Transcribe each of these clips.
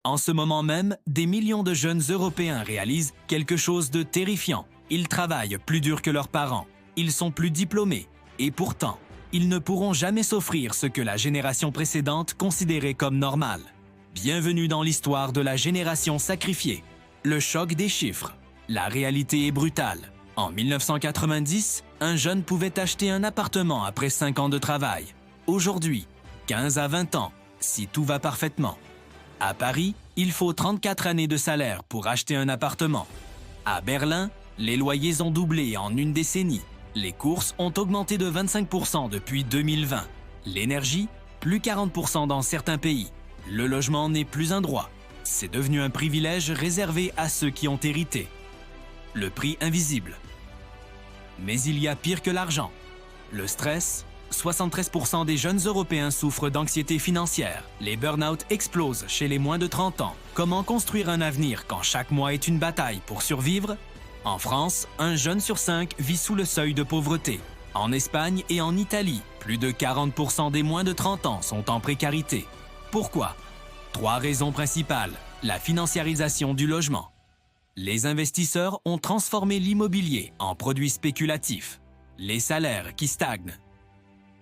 En ce moment même, des millions de jeunes Européens réalisent quelque chose de terrifiant. Ils travaillent plus dur que leurs parents, ils sont plus diplômés, et pourtant, ils ne pourront jamais s'offrir ce que la génération précédente considérait comme normal. Bienvenue dans l'histoire de la génération sacrifiée. Le choc des chiffres. La réalité est brutale. En 1990, un jeune pouvait acheter un appartement après 5 ans de travail. Aujourd'hui, 15 à 20 ans, si tout va parfaitement. À Paris, il faut 34 années de salaire pour acheter un appartement. À Berlin, les loyers ont doublé en une décennie. Les courses ont augmenté de 25% depuis 2020. L'énergie, plus 40% dans certains pays. Le logement n'est plus un droit. C'est devenu un privilège réservé à ceux qui ont hérité. Le prix invisible. Mais il y a pire que l'argent. Le stress. 73% des jeunes Européens souffrent d'anxiété financière. Les burn-out explosent chez les moins de 30 ans. Comment construire un avenir quand chaque mois est une bataille pour survivre? En France, un jeune sur 5 vit sous le seuil de pauvreté. En Espagne et en Italie, plus de 40% des moins de 30 ans sont en précarité. Pourquoi? 3 raisons principales. La financiarisation du logement. Les investisseurs ont transformé l'immobilier en produit spéculatif. Les salaires qui stagnent.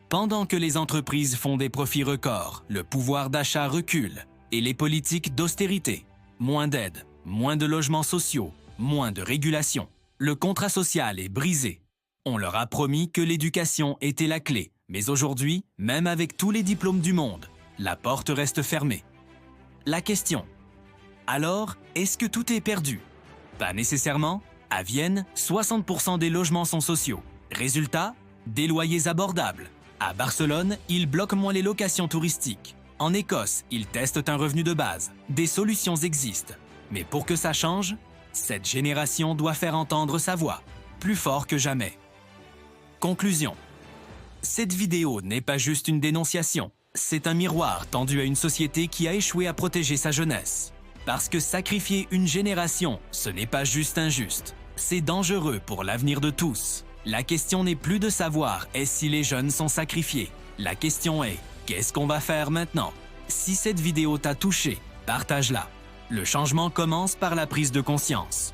Pendant que les entreprises font des profits records, le pouvoir d'achat recule et les politiques d'austérité. Moins d'aide, moins de logements sociaux, moins de régulation. Le contrat social est brisé. On leur a promis que l'éducation était la clé, mais aujourd'hui, même avec tous les diplômes du monde, la porte reste fermée. La question. Alors, est-ce que tout est perdu? Pas nécessairement. À Vienne, 60% des logements sont sociaux. Résultat, des loyers abordables. À Barcelone, ils bloquent moins les locations touristiques. En Écosse, ils testent un revenu de base. Des solutions existent. Mais pour que ça change, cette génération doit faire entendre sa voix, plus fort que jamais. Conclusion. Cette vidéo n'est pas juste une dénonciation. C'est un miroir tendu à une société qui a échoué à protéger sa jeunesse. Parce que sacrifier une génération, ce n'est pas juste injuste. C'est dangereux pour l'avenir de tous. La question n'est plus de savoir est-ce si les jeunes sont sacrifiés. La question est, qu'est-ce qu'on va faire maintenant? Si cette vidéo t'a touché, partage-la. Le changement commence par la prise de conscience.